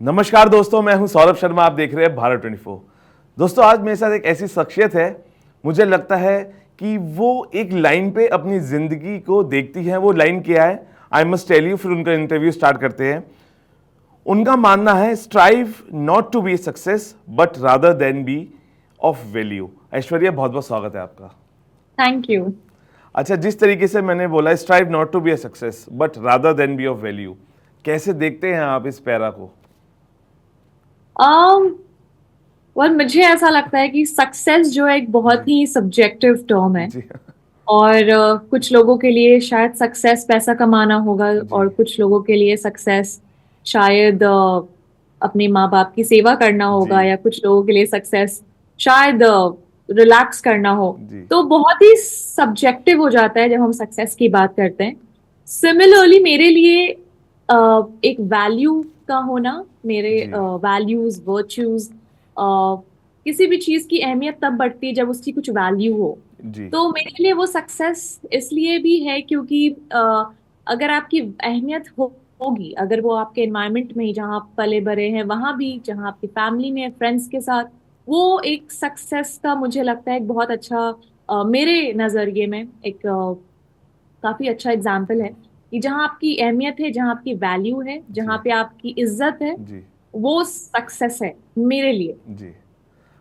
नमस्कार दोस्तों, मैं हूं सौरभ शर्मा। आप देख रहे हैं भारत 24। दोस्तों, आज मेरे साथ एक ऐसी शख्सियत है, मुझे लगता है कि वो एक लाइन पे अपनी जिंदगी को देखती है। वो लाइन क्या है, आई मस्ट टेल यू। फिर उनका इंटरव्यू स्टार्ट करते हैं। उनका मानना है, strive not to be success but rather then be of value. Aishwarya, बहुत बहुत स्वागत है आपका। Thank you. अच्छा, जिस तरीके से मैंने बोला, strive not to be a success but rather then be of value, कैसे देखते हैं आप इस पैरा को? um और मुझे ऐसा लगता है कि सक्सेस जो है एक बहुत जी ही सब्जेक्टिव टर्म है। जी और कुछ लोगों के लिए शायद सक्सेस पैसा कमाना होगा, जी और कुछ लोगों के लिए सक्सेस शायद अपने माँ बाप की सेवा करना जी होगा, या कुछ लोगों के लिए सक्सेस शायद रिलैक्स करना हो। जी तो बहुत ही सब्जेक्टिव हो जाता है जब हम सक्सेस की बात करते हैं। सिमिलरली मेरे लिए एक वैल्यू का होना, मेरे जी वैल्यूज वर्च्यूज, किसी भी चीज की अहमियत तब बढ़ती है जब उसकी कुछ वैल्यू हो। जी तो मेरे लिए वो सक्सेस इसलिए भी है क्योंकि अगर आपकी अहमियत होगी, अगर वो आपके एनवायरनमेंट में ही, जहाँ आप पले बड़े हैं वहां भी, जहाँ आपकी फैमिली में, फ्रेंड्स के साथ, वो एक सक्सेस का मुझे लगता है एक बहुत अच्छा, मेरे नजरिए में एक काफी अच्छा एग्जाम्पल है कि जहाँ आपकी अहमियत है, जहाँ आपकी वैल्यू है, जहाँ जी पे आपकी इज्जत है, जी वो सक्सेस है मेरे लिए। जी।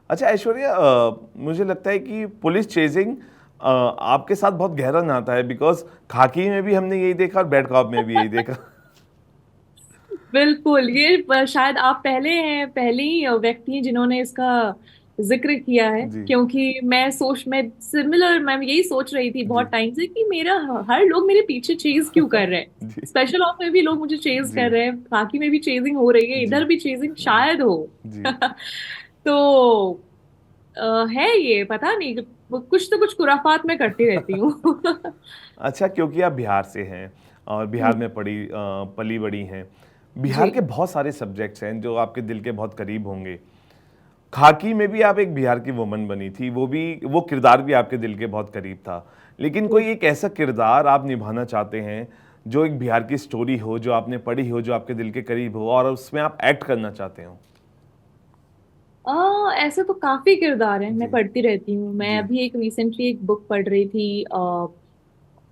अच्छा ऐश्वर्या, मुझे लगता है कि पुलिस चेजिंग आपके साथ बहुत गहरा नाता है, बिकॉज खाकी में भी हमने यही देखा और बैड कॉप में भी यही देखा। बिल्कुल, ये शायद आप पहले ही व्यक्ति हैं जिन्होंने इसका जिक्र किया है, जी क्योंकि मैं यही सोच रही थी जी बहुत टाइम से कि मेरा हर लोग मेरे पीछे चेज क्यों कर रहे हैं। जी स्पेशल ऑफ में भी लोग मुझे चेज जी कर रहे हैं, बाकी में भी चेजिंग हो रही है, जी इधर भी चेजिंग शायद हो। जी। तो है, ये पता नहीं, कुछ तो कुछ खुराफात में करती रहती हूँ। अच्छा, क्योंकि आप बिहार से हैं और बिहार में पली बड़ी हैं, बिहार जी। के बहुत सारे सब्जेक्ट्स हैं जो आपके दिल के बहुत करीब होंगे। खाकी में भी आप एक बिहार की वुमन बनी थी, वो किरदार भी आपके दिल के बहुत करीब था। लेकिन कोई एक ऐसा किरदार आप निभाना चाहते हैं जो एक बिहार की स्टोरी हो, जो आपने पढ़ी हो, जो आपके दिल के करीब हो और उसमें आप एक्ट करना चाहते हो? ऐसे तो काफी किरदार हैं, मैं जी पढ़ती रहती हूँ। मैं जी अभी रिसेंटली एक बुक पढ़ रही थी,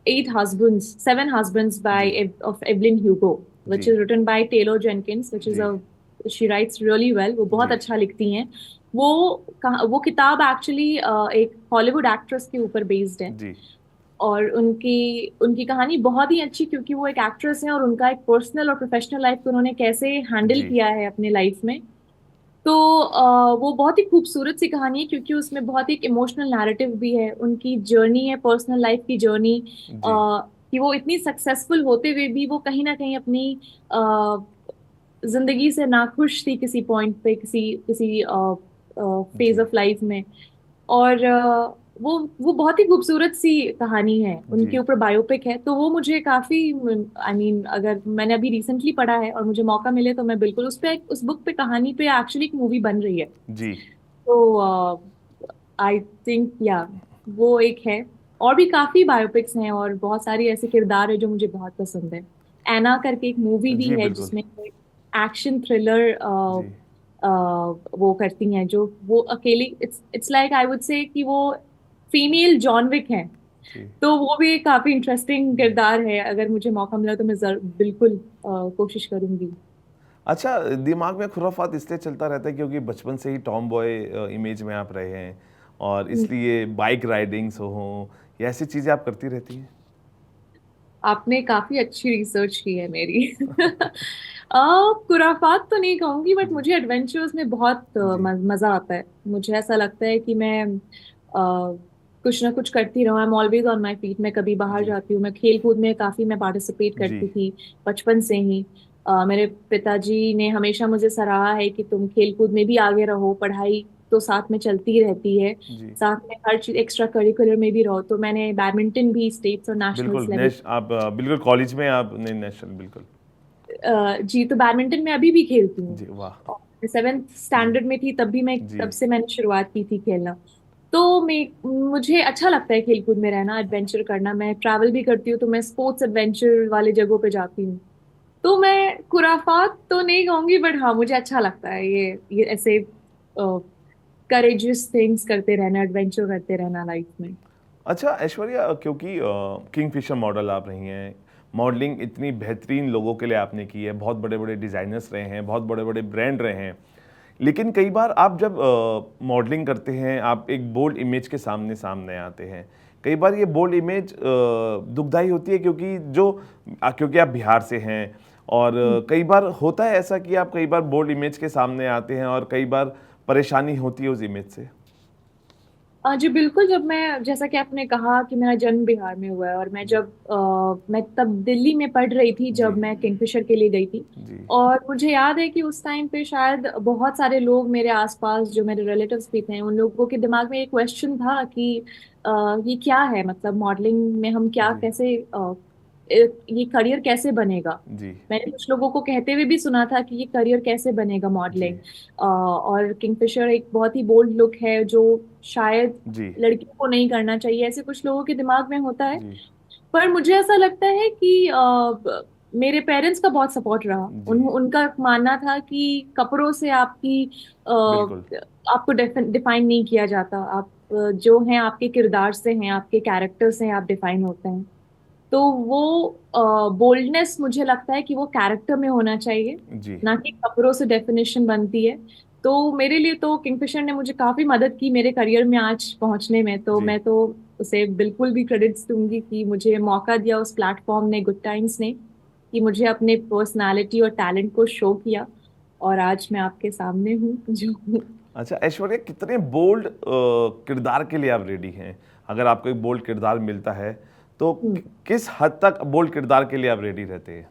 एट हस्बैंड्स, सेवन हस्बैंड्स जी बाय ऑफ एवलिन ह्यूगो, जी which is written by Taylor Jenkins, which is जी a she writes really well, वो बहुत जी अच्छा लिखती हैं। वो वो किताब एक्चुअली एक हॉलीवुड एक्ट्रेस के ऊपर बेस्ड है। जी और उनकी उनकी कहानी बहुत ही अच्छी, क्योंकि वो एक एक्ट्रेस है और उनका एक पर्सनल और प्रोफेशनल लाइफ को उन्होंने कैसे हैंडल जी किया है अपने लाइफ में। तो वो बहुत ही खूबसूरत सी कहानी है, क्योंकि उसमें बहुत ही इमोशनल नैरेटिव भी है, उनकी जर्नी है, पर्सनल लाइफ की जर्नी, जी कि वो इतनी सक्सेसफुल होते हुए भी वो कहीं ना कहीं अपनी जिंदगी से नाखुश थी किसी पॉइंट पे, किसी किसी फेज जी ऑफ लाइफ में। और वो बहुत ही खूबसूरत सी कहानी है, उनके जी। ऊपर बायोपिक है। तो वो मुझे काफी, आई मीन, अगर मैंने अभी रिसेंटली पढ़ा है और मुझे मौका मिले तो मैं बिल्कुल उस बुक पे, कहानी पे एक्चुअली एक मूवी बन रही है। जी तो आई थिंक, या वो एक है। और भी काफी बायोपिक्स हैं और बहुत सारी ऐसे किरदार है जो मुझे बहुत पसंद है। एना करके एक मूवी भी जी है बिल्कुल। जिसमें एक्शन थ्रिलर जी वो करती हैं, जो वो अकेली, it's it's like I would say कि वो फीमेल जॉन विक है। जी तो वो भी एक काफी इंटरेस्टिंग किरदार है, अगर मुझे मौका मिला तो मैं बिल्कुल कोशिश करूंगी। अच्छा, दिमाग में खुराफात इसलिए चलता रहता है क्योंकि बचपन से ही टॉम बॉय इमेज में आप रहे हैं, और इसलिए बाइक राइडिंग्स हो या ऐसी चीज़ें आप करती रहती हैं। आपने काफी अच्छी रिसर्च की है मेरी। खुराफात तो नहीं कहूंगी, बट जी मुझे एडवेंचर्स में बहुत जी मजा आता है। मुझे ऐसा लगता है कि मैं कुछ ना कुछ करती रहूं, I am always on my feet. मैं कभी बाहर जी जाती हूँ, मैं खेल कूद में काफी मैं पार्टिसिपेट जी करती थी बचपन से ही। मेरे पिताजी ने हमेशा मुझे सराहा है कि तुम खेल कूद में भी आगे रहो, पढ़ाई तो साथ में चलती ही रहती है, जी। साथ में हर चीज एक्स्ट्रा करिकुलर में भी रहो। तो मैंने बैडमिंटन भी स्टेट्स और नेशनल्स बिल्कुल, लेवल। आप बिल्कुल कॉलेज में आपने नेशनल, बिल्कुल। जी, तो बैडमिंटन में अभी भी खेलती हूँ। जी वाह। और सेवेंथ जी स्टैंडर्ड में थी जी तब से मैंने शुरुआत की थी खेलना। तो मुझे अच्छा लगता है खेलकूद में रहना, एडवेंचर करना। मैं ट्रैवल भी करती हूँ, तो मैं स्पोर्ट्स एडवेंचर वाले जगहों पे जाती हूँ। तो मैं खुराफात तो नहीं कहूंगी, बट हाँ मुझे अच्छा लगता है ये ऐसे करेजियस थिंग्स करते रहना, एडवेंचर करते रहना लाइफ में। अच्छा ऐश्वर्या, क्योंकि किंगफिशर मॉडल आप रही हैं, मॉडलिंग इतनी बेहतरीन लोगों के लिए आपने की है, बहुत बड़े बड़े डिज़ाइनर्स रहे हैं, बहुत बड़े बड़े ब्रांड रहे हैं, लेकिन कई बार आप जब मॉडलिंग करते हैं, आप एक बोल्ड इमेज के सामने सामने आते हैं। कई बार ये बोल्ड इमेज दुखदाई होती है, क्योंकि आप बिहार से हैं, और कई बार होता है ऐसा कि आप कई बार बोल्ड इमेज के सामने आते हैं और कई बार परेशानी होती है उस इमेज से। जी बिल्कुल। जब मैं, जैसा कि आपने कहा कि मेरा जन्म बिहार में हुआ है, और मैं तब दिल्ली में पढ़ रही थी जी जब मैं किंगफिशर के लिए गई थी। जी और मुझे याद है कि उस टाइम पे शायद बहुत सारे लोग मेरे आसपास जो मेरे रिलेटिव्स भी थे, उन लोगों के दिमाग में एक क्वेश्चन था कि ये क्या है, मतलब मॉडलिंग में हम क्या, जी कैसे ये करियर कैसे बनेगा। जी मैंने कुछ लोगों को कहते हुए भी सुना था कि ये करियर कैसे बनेगा जी मॉडलिंग। और किंगफिशर एक बहुत ही बोल्ड लुक है जो शायद जी लड़कियों को नहीं करना चाहिए, ऐसे कुछ लोगों के दिमाग में होता है। जी पर मुझे ऐसा लगता है कि मेरे पेरेंट्स का बहुत सपोर्ट रहा। जी उनका मानना था कि कपड़ों से बिल्कुल आपको डिफाइन नहीं किया जाता। आप जो हैं आपके किरदार से हैं, आपके कैरेक्टर से आप डिफाइन होते हैं। तो वो बोल्डनेस मुझे लगता है कि वो कैरेक्टर में होना चाहिए, जी ना कि कपड़ों से डेफिनेशन बनती है। तो मेरे लिए तो किंगफिशर ने मुझे काफी मदद की मेरे करियर में आज पहुंचने में। तो जी मैं तो उसे बिल्कुल भी क्रेडिट्स दूंगी कि मुझे मौका दिया उस प्लेटफॉर्म ने, गुड टाइम्स ने, कि मुझे अपने पर्सनालिटी और टैलेंट को शो किया। और आज मैं आपके सामने हूँ जो हूँ। अच्छा ऐश्वर्या, कितने बोल्ड किरदार के लिए आप रेडी हैं? अगर आपको एक बोल्ड किरदार मिलता है तो किस हद तक बोल्ड किरदार के लिए आप रेडी रहते हैं?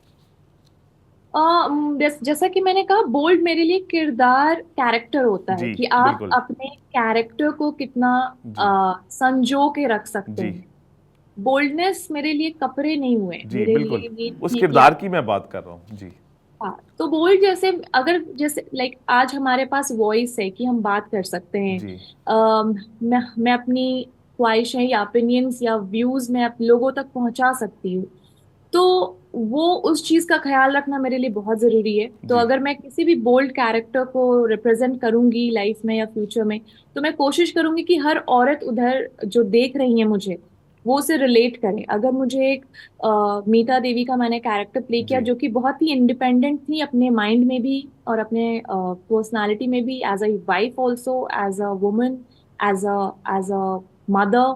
जैसा कि मैंने कहा, बोल्ड मेरे लिए किरदार कैरेक्टर होता है जी कि आप बिल्कुल। अपने कैरेक्टर को कितना जी संजो के रख सकते जी हैं। बोल्डनेस मेरे लिए कपड़े नहीं हुए, जी मेरे बिल्कुल, लिए ये उस नहीं कि किरदार आप, की मैं बात कर रहा हूँ। जी हाँ। तो बोल्ड जैसे, अगर जैसे लाइक आज हमारे पास वॉइस है कि हम बात कर सकते हैं। जी मैं अपनी ख्वाहिशें या ओपिनियंस या व्यूज मैं लोगों तक पहुंचा सकती हूँ। तो वो उस चीज का ख्याल रखना मेरे लिए बहुत जरूरी है। तो जी अगर मैं किसी भी बोल्ड कैरेक्टर को रिप्रेजेंट करूंगी लाइफ में या फ्यूचर में, तो मैं कोशिश करूंगी कि हर औरत उधर जो देख रही है मुझे, वो उसे रिलेट करे। अगर मुझे एक मीता देवी का मैंने कैरेक्टर प्ले किया जी जो कि बहुत ही इंडिपेंडेंट थी अपने माइंड में भी और अपने पर्सनालिटी में भी, as a wife also, as a woman, as a mother.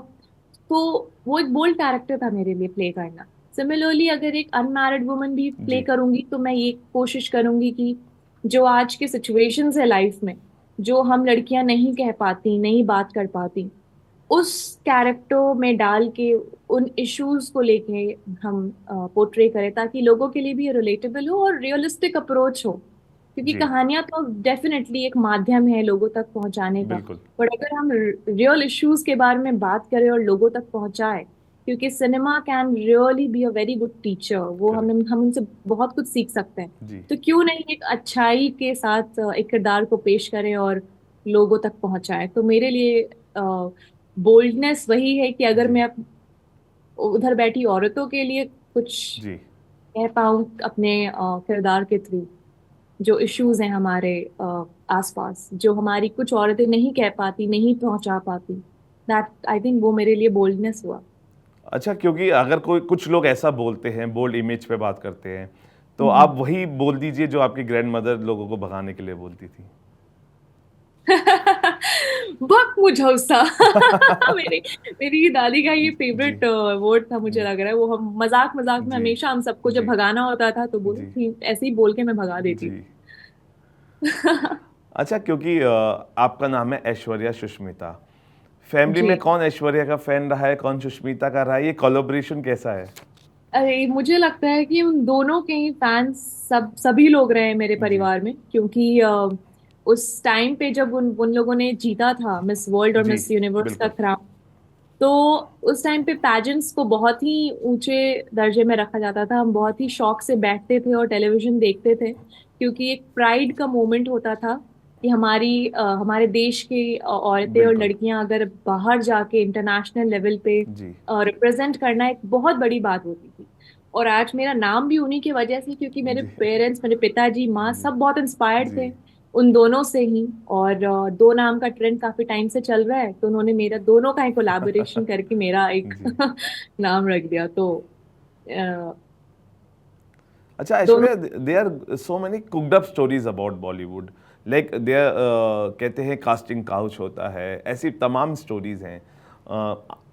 तो वो एक बोल्ड कैरेक्टर था मेरे लिए प्ले करना। सिमिलरली अगर एक अनमैरिड वुमन भी प्ले जी करूंगी, तो मैं ये कोशिश करूंगी कि जो आज के सिचुएशंस है लाइफ में, जो हम लड़कियां नहीं कह पाती, नहीं बात कर पाती, उस कैरेक्टर में डाल के उन इश्यूज को लेके हम पोर्ट्रे करें, ताकि लोगों के लिए भी रिलेटेबल हो और रियलिस्टिक अप्रोच हो। क्योंकि जी कहानियां तो डेफिनेटली एक माध्यम है लोगों तक पहुंचाने का। बिल्कुल। पर अगर हम रियल इश्यूज के बारे में बात करें और लोगों तक पहुंचाए, क्योंकि cinema can really be a very good teacher, वो करेक्ट। हम उनसे बहुत कुछ सीख सकते हैं। जी तो क्यों नहीं एक अच्छाई के साथ एक किरदार को पेश करें और लोगों तक पहुंचाए। तो मेरे लिए बोल्डनेस वही है कि अगर जी मैं उधर बैठी औरतों के लिए कुछ जी कह पाऊं अपने किरदार के थ्रू, जो इश्यूज हैं हमारे आसपास, जो हमारी कुछ औरतें नहीं कह पाती, नहीं पहुंचा पाती, दैट आई थिंक वो मेरे लिए बोल्डनेस हुआ। अच्छा, क्योंकि अगर कोई कुछ लोग ऐसा बोलते हैं, बोल्ड इमेज पे बात करते हैं, तो हम्म। आप वही बोल दीजिए जो आपकी ग्रैंड मदर लोगों को भगाने के लिए बोलती थी। बक मुझौसा। मेरी मेरी दादी का ये जी फेवरेट वर्ड था, मुझे जी लग रहा है। वो हम मजाक मजाक में जी हमेशा हम सबको जब जी भगाना होता था तो बोलती जी थी, ऐसे ही बोल के मैं भगा देती जी। थी। अच्छा, क्योंकि आपका नाम है ऐश्वर्या सुष्मिता, फैमिली में जी। कौन ऐश्वर्या का फैन रहा है, कौन सुष्मिता का रहा है, ये कोलैबोरेशन कैसा है? अरे मुझे लगता है कि उन दोनों के ही फैंस सभी लोग रहे हैं मेरे जी परिवार में। क्योंकि उस टाइम पे जब उन उन लोगों ने जीता था मिस वर्ल्ड और जी मिस यूनिवर्स का बिल्कुल क्राउन, तो उस टाइम पे पैजेंट्स को बहुत ही ऊंचे दर्जे में रखा जाता था। हम बहुत ही शौक से बैठते थे और टेलीविजन देखते थे, क्योंकि एक प्राइड का मोमेंट होता था कि हमारे देश की औरतें और बिल्कुल। लड़कियां अगर बाहर जाके इंटरनेशनल लेवल पे जी रिप्रेजेंट करना एक बहुत बड़ी बात होती थी। और आज मेरा नाम भी उन्हीं की वजह से, क्योंकि मेरे जी पेरेंट्स, मेरे पिताजी, माँ जी सब बहुत इंस्पायर्ड जी थे उन दोनों से ही। और दो नाम का ट्रेंड काफी टाइम से चल रहा है, तो उन्होंने मेरा दोनों का ही कोलैबोरेशन करके मेरा एक जी। नाम रख दिया। तो अ, अच्छा दोनों। Aishwarya, there are so many cooked up stories about Bollywood, like there कहते हैं कास्टिंग काउच होता है, ऐसी तमाम स्टोरीज हैं।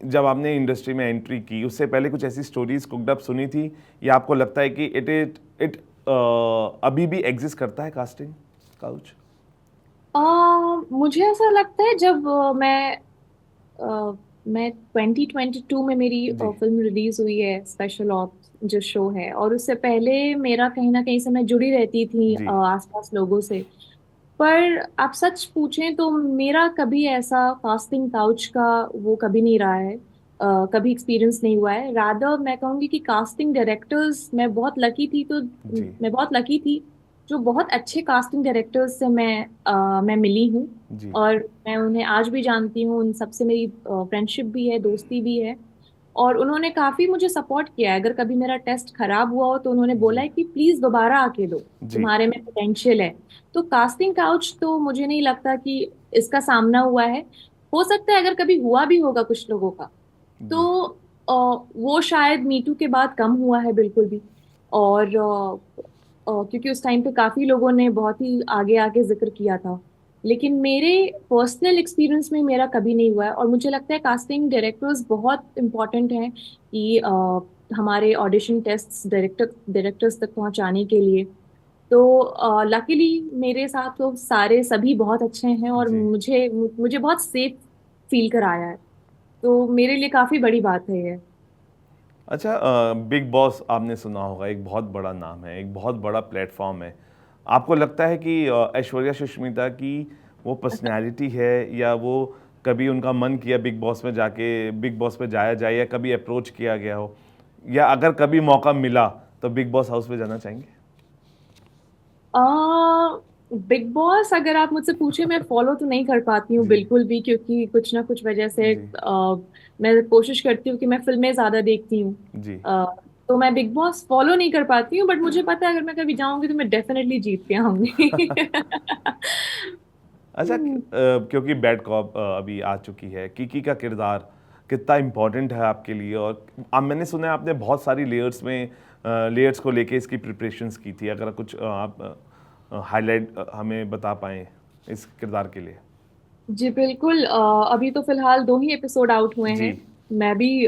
जब आपने इंडस्ट्री में एंट्री की उससे पहले कुछ ऐसी स्टोरीज कुकड अप सुनी थी, या आपको लगता है कि इट अभी भी एग्जिस्ट करता है कास्टिंग काउच? अ, मुझे ऐसा लगता है, जब मैं 2022 में मेरी जी फिल्म रिलीज हुई है, स्पेशल ऑप्स जो शो है, और उससे पहले मेरा कहीं ना कहीं से मैं जुड़ी रहती थी जी आसपास लोगों से। पर आप सच पूछें तो मेरा कभी ऐसा कास्टिंग काउच का वो कभी नहीं रहा है। कभी एक्सपीरियंस नहीं हुआ है। रादर मैं कहूँगी कि कास्टिंग डायरेक्टर्स, जी मैं बहुत लकी थी जो बहुत अच्छे कास्टिंग डायरेक्टर्स से मैं मिली हूँ। जी और मैं उन्हें आज भी जानती हूँ, उन सबसे मेरी फ्रेंडशिप भी है, दोस्ती भी है। और उन्होंने काफी मुझे सपोर्ट किया है। अगर कभी मेरा टेस्ट खराब हुआ हो तो उन्होंने बोला जी है कि प्लीज दोबारा आके दो, जी तुम्हारे में पोटेंशियल है। तो कास्टिंग काउच तो मुझे नहीं लगता कि इसका सामना हुआ है। हो सकता है अगर कभी हुआ भी होगा कुछ लोगों का, जी तो वो शायद मीटू के बाद कम हुआ है बिल्कुल भी। और क्योंकि उस टाइम पे काफी लोगों ने बहुत ही आगे आगे जिक्र किया था। लेकिन मेरे पर्सनल एक्सपीरियंस में मेरा कभी नहीं हुआ है। और मुझे लगता है कास्टिंग डायरेक्टर्स बहुत इम्पोर्टेंट हैं कि हमारे ऑडिशन टेस्ट डायरेक्टर्स तक पहुंचाने के लिए। तो लकीली मेरे साथ तो सारे सभी बहुत अच्छे हैं, और जी। मुझे मुझे बहुत सेफ फील कराया है। तो मेरे लिए काफी बड़ी बात है ये। अच्छा, बिग बॉस आपने सुना होगा, एक बहुत बड़ा नाम है, एक बहुत बड़ा प्लेटफॉर्म है। आपको लगता है कि ऐश्वर्या सुष्मिता की वो पर्सनैलिटी है, या वो कभी उनका मन किया बिग बॉस में जाके बिग बॉस में जाया जाए, या कभी अप्रोच किया गया हो, या अगर कभी मौका मिला तो बिग बॉस हाउस में जाना चाहेंगे? आ बिग बॉस अगर आप मुझसे पूछे, मैं फॉलो तो नहीं कर पाती हूँ जी बिल्कुल भी, क्योंकि कुछ ना कुछ वजह से जी मैं कोशिश करती हूँ कि मैं फिल्में ज्यादा देखती हूँ। जी। अ, तो मैं बिग बॉस फॉलो नहीं कर पाती हूँ, बट मुझे पता है अगर मैं कभी जाऊंगी तो मैं डेफिनेटली जीत के आऊंगी। अच्छा, क्योंकि बैड कॉप अभी आ चुकी है, किकी का किरदार कितना इम्पोर्टेंट है आपके लिए? और अब मैंने सुना है आपने बहुत सारी लेयर्स को लेके इसकी प्रिपरेशंस की थी, अगर कुछ आप हाईलाइट हमें बता पाएँ इस किरदार के लिए। जी बिल्कुल। अभी तो फिलहाल दो ही एपिसोड आउट हुए जी हैं। मैं भी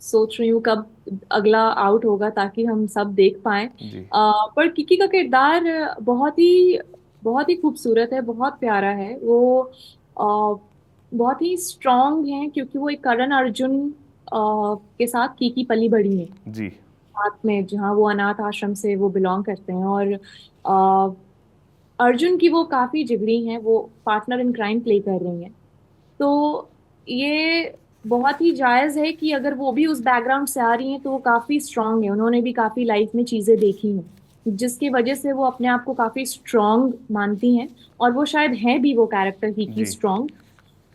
सोच रही हूँ कब अगला आउट होगा ताकि हम सब देख पाएं। जी पर किकी का किरदार बहुत ही खूबसूरत है, बहुत प्यारा है वो। बहुत ही स्ट्रांग है, क्योंकि वो एक करण अर्जुन के साथ किकी पली बड़ी है, जी साथ में, जहाँ वो अनाथ आश्रम से वो बिलोंग करते हैं। और अर्जुन की वो काफी जिगरी हैं, वो पार्टनर इन क्राइम प्ले कर रही हैं। तो ये बहुत ही जायज है कि अगर वो भी उस बैकग्राउंड से आ रही हैं तो वो काफी स्ट्रांग है, उन्होंने भी काफी लाइफ में चीजें देखी हैं जिसकी वजह से वो अपने आप को काफी स्ट्रांग मानती हैं। और वो शायद है भी वो कैरेक्टर ही की जी स्ट्रांग।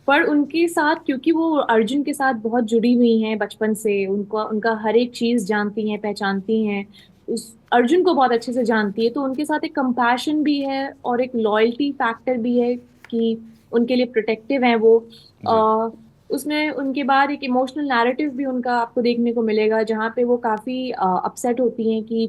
पर उनके साथ, क्योंकि वो अर्जुन के साथ बहुत जुड़ी हुई हैं बचपन से, उनको उनका हर एक चीज जानती हैं, पहचानती हैं, उस अर्जुन को बहुत अच्छे से जानती है, तो उनके साथ एक कंपैशन भी है और एक लॉयल्टी फैक्टर भी है कि उनके लिए प्रोटेक्टिव है वो। जी उसमें उनके बाद एक इमोशनल नैरेटिव भी उनका आपको देखने को मिलेगा, जहाँ पे वो काफी अपसेट होती हैं कि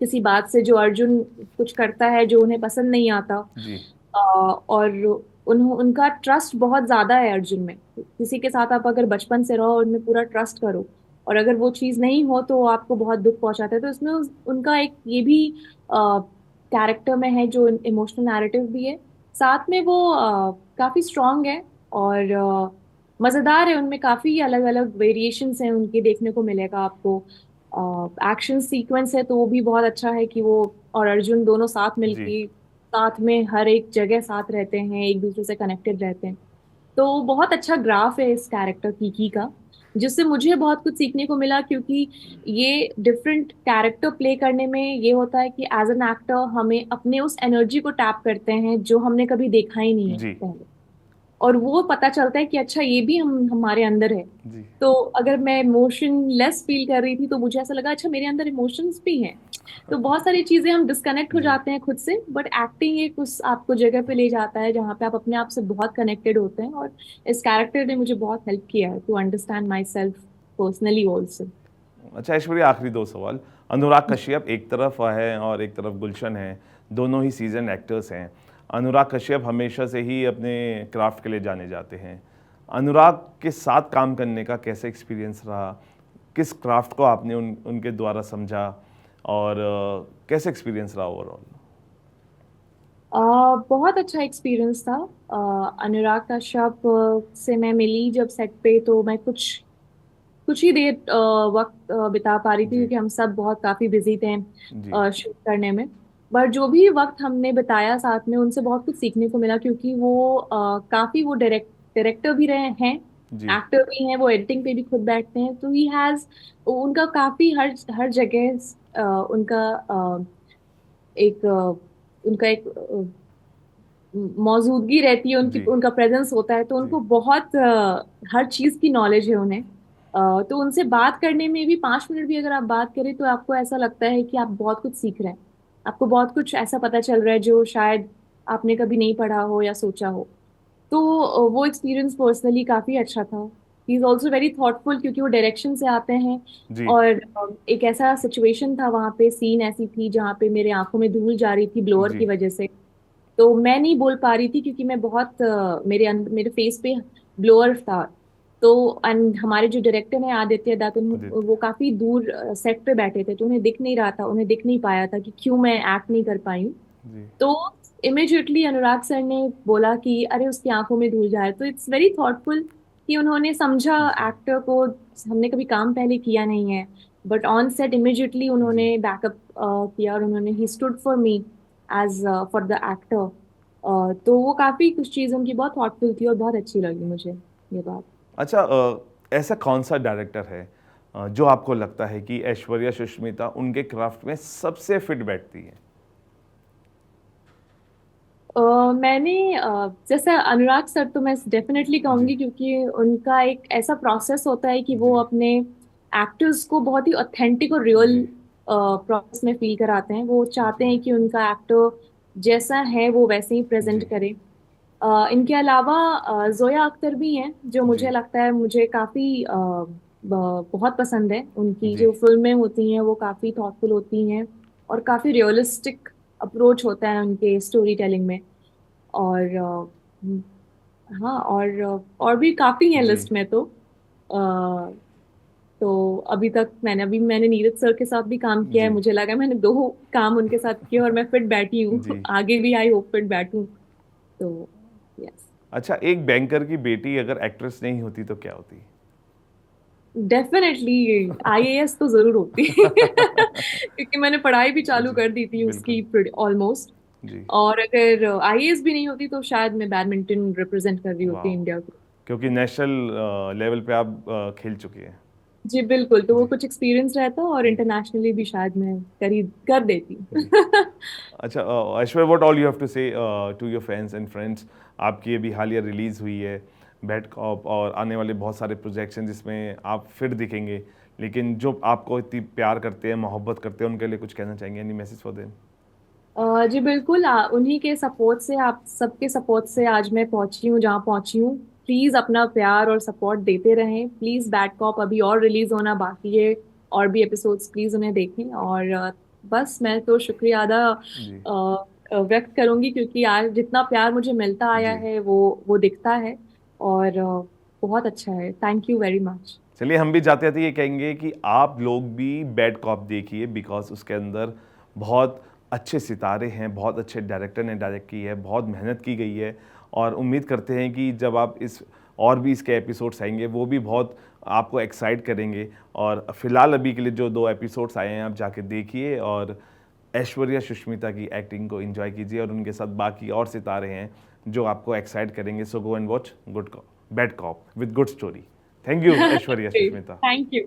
किसी बात से जो अर्जुन कुछ करता है जो उन्हें पसंद नहीं आता। जी और उनका ट्रस्ट बहुत ज्यादा है अर्जुन में। किसी के साथ आप अगर बचपन से रहो और उनमें पूरा ट्रस्ट करो, और अगर वो चीज नहीं हो तो वो आपको बहुत दुख पहुंचाता है। तो इसमें उनका एक ये भी कैरेक्टर में है जो इमोशनल नैरेटिव भी है। साथ में वो काफी स्ट्रांग है, और मजेदार है। उनमें काफी अलग अलग वेरिएशंस हैं उनके, देखने को मिलेगा आपको। एक्शन सीक्वेंस है तो वो भी बहुत अच्छा है कि वो और अर्जुन दोनों साथ जी। मिलके साथ में हर एक जगह साथ रहते हैं, एक दूसरे से कनेक्टेड रहते हैं। तो बहुत अच्छा ग्राफ है इस कैरेक्टर की का, जिससे मुझे बहुत कुछ सीखने को मिला। क्योंकि ये डिफरेंट कैरेक्टर प्ले करने में ये होता है कि एज एन एक्टर हमें अपने उस एनर्जी को टैप करते हैं जो हमने कभी देखा ही नहीं है जी पहले। और वो पता चलता है कि अच्छा ये भी हम हमारे अंदर है। जी तो अगर मैं इमोशन लेस फील कर रही थी तो मुझे ऐसा लगा अच्छा मेरे अंदर इमोशंस भी हैं। तो बहुत सारी चीजें हम डिस्कनेक्ट हो जी। जाते हैं खुद से, बट एक्टिंग एक उस आपको जगह पे ले जाता है जहाँ पे आप अपने आप से बहुत कनेक्टेड होते हैं, और इस कैरेक्टर ने मुझे बहुत हेल्प किया है to understand myself personally also. अच्छा ऐश्वर्या, आखिरी दो सवाल। अनुराग कश्यप एक तरफ है और एक तरफ गुलशन है, दोनों ही सीजन एक्टर्स हैं। अनुराग कश्यप हमेशा से ही अपने क्राफ्ट के लिए जाने जाते हैं। अनुराग के साथ काम करने का कैसा एक्सपीरियंस रहा? किस क्राफ्ट को आपने उनके द्वारा समझा, और कैसे एक्सपीरियंस रहा ओवरऑल? बहुत अच्छा एक्सपीरियंस था। अनुराग कश्यप से मैं मिली जब सेट पे, तो मैं कुछ कुछ ही देर वक्त बिता पा रही थी जी क्योंकि हम सब बहुत काफी बिजी थे जी शूट करने में। पर जो भी वक्त हमने बिताया साथ में, उनसे बहुत कुछ सीखने को मिला, क्योंकि वो काफी वो डायरेक्टर भी रहे हैं, जी एक्टर भी हैं, वो एडिटिंग पे भी खुद बैठते हैं। तो ही हैज उनका काफी हर हर जगह उनका एक उनका एक मौजूदगी रहती है उनकी, जी उनका प्रेजेंस होता है, तो जी उनको बहुत हर चीज की नॉलेज है उन्हें। तो उनसे बात करने में भी 5 मिनट भी अगर आप बात करें तो आपको ऐसा लगता है कि आप बहुत कुछ सीख रहे हैं, आपको बहुत कुछ ऐसा पता चल रहा है जो शायद आपने कभी नहीं पढ़ा हो या सोचा हो। तो वो एक्सपीरियंस पर्सनली काफी अच्छा था। He is also very thoughtful, क्योंकि वो डायरेक्शन से आते हैं। जी और एक ऐसा सिचुएशन था वहां पे, सीन ऐसी थी जहाँ पे मेरे आंखों में धूल जा रही थी ब्लोअर जी की वजह से। तो मैं नहीं बोल पा रही थी क्योंकि मैं बहुत मेरे फेस पे ब्लोअर था। तो एंड हमारे जो डायरेक्टर हैं आदित्य दत्त, आदित्य। वो काफी दूर सेट पे बैठे थे, तो उन्हें दिख नहीं रहा था, उन्हें दिख नहीं पाया था कि क्यों मैं एक्ट नहीं कर पाई हूँ। जी तो इमिजिएटली अनुराग सर ने बोला कि अरे उसकी आंखों में धूल जा है। तो इट्स वेरी थॉटफुल कि उन्होंने समझा जी एक्टर को। हमने कभी काम पहले किया नहीं है, बट ऑन सेट इमिजिएटली जी। उन्होंने बैकअप किया, और उन्होंने ही stood for me as for the actor. तो वो काफी कुछ चीज़ उनकी बहुत थॉटफुल थी और बहुत अच्छी लगी मुझे ये बात। अच्छा ऐसा कौन सा डायरेक्टर है जो आपको लगता है कि ऐश्वर्या सुष्मिता उनके क्राफ्ट में सबसे फिट बैठती है? मैंने जैसे अनुराग सर तो मैं डेफिनेटली जी कहूंगी, क्योंकि उनका एक ऐसा प्रोसेस होता है कि वो जी अपने एक्टर्स को बहुत ही ऑथेंटिक और रियल जी प्रोसेस में फील कराते हैं। वो चाहते जी हैं कि उनका एक्टर जैसा है वो वैसे ही प्रेजेंट जी करे। इनके अलावा जोया अख्तर भी हैं, जो मुझे जी लगता है मुझे काफी बहुत पसंद है। उनकी जी जो फिल्में होती हैं वो काफी थॉटफुल होती हैं, और काफी रियलिस्टिक अप्रोच होता है उनके स्टोरी टेलिंग में। और हाँ, और भी काफी हैं जी लिस्ट में। अ, तो अभी मैंने नीरज सर के साथ भी काम किया है, जी मुझे लगा मैंने दो काम उनके साथ किए और मैं फिट बैठी हूँ। जी। आगे भी आई होप फिट बैठूं। तो यस, अच्छा, एक बैंकर की बेटी अगर एक्ट्रेस नहीं होती तो क्या होती? डेफिनेटली आईएएस तो जरूर होती। क्योंकि मैंने पढ़ाई भी चालू जी कर दी थी बिल्कुल। उसकी ऑलमोस्ट। जी। और अगर आईएएस भी नहीं होती तो शायद मैं बैडमिंटन रिप्रेजेंट कर रही होती वाह, इंडिया को। क्योंकि नेशनल लेवल पे आप खेल चुकी हैं। जी बिल्कुल, तो वो जी कुछ एक्सपीरियंस रहता और जी इंटरनेशनली भी शायद मैं कर देती। जी। अच्छा Aishwarya, what all you have to say to your fans and friends? आपकी अभी हालिया रिलीज़ हुई है बैड कॉप, और आने वाले बहुत सारे प्रोजेक्ट्स हैं जिसमें आप फिर दिखेंगे, लेकिन जो आपको इतनी प्यार करते हैं, मोहब्बत करते हैं, उनके लिए कुछ कहना चाहेंगे? Any message for them? जी बिल्कुल, उन्हीं के सपोर्ट से, आप सबके सपोर्ट से आज मैं पहुंची हूँ जहाँ पहुंची हूँ। प्लीज अपना प्यार और सपोर्ट देते रहें। प्लीज बैड कॉप अभी और रिलीज होना बाकी है, और भी एपिसोड्स प्लीज उन्हें देखें। और बस मैं तो शुक्रिया अदा जी व्यक्त करूंगी, क्योंकि आज जितना प्यार मुझे मिलता आया जी। है वो दिखता है। और बहुत अच्छा है। Thank you very much. चलिए, हम भी जाते जाते ये कहेंगे कि आप लोग भी बैड कॉप देखिए, बिकॉज उसके अंदर बहुत अच्छे सितारे हैं, बहुत अच्छे डायरेक्टर ने डायरेक्ट की है, बहुत मेहनत की गई है। और उम्मीद करते हैं कि जब आप इस और भी इसके एपिसोड्स आएंगे वो भी बहुत आपको एक्साइट करेंगे। और फिलहाल अभी के लिए जो 2 एपिसोड्स आए हैं आप जाके देखिए, और ऐश्वर्या सुष्मिता की एक्टिंग को एंजॉय कीजिए, और उनके साथ बाकी और सितारे हैं जो आपको एक्साइट करेंगे। So go and watch good bad cop with good story. Thank you Aishwarya Sushmita. Thank you.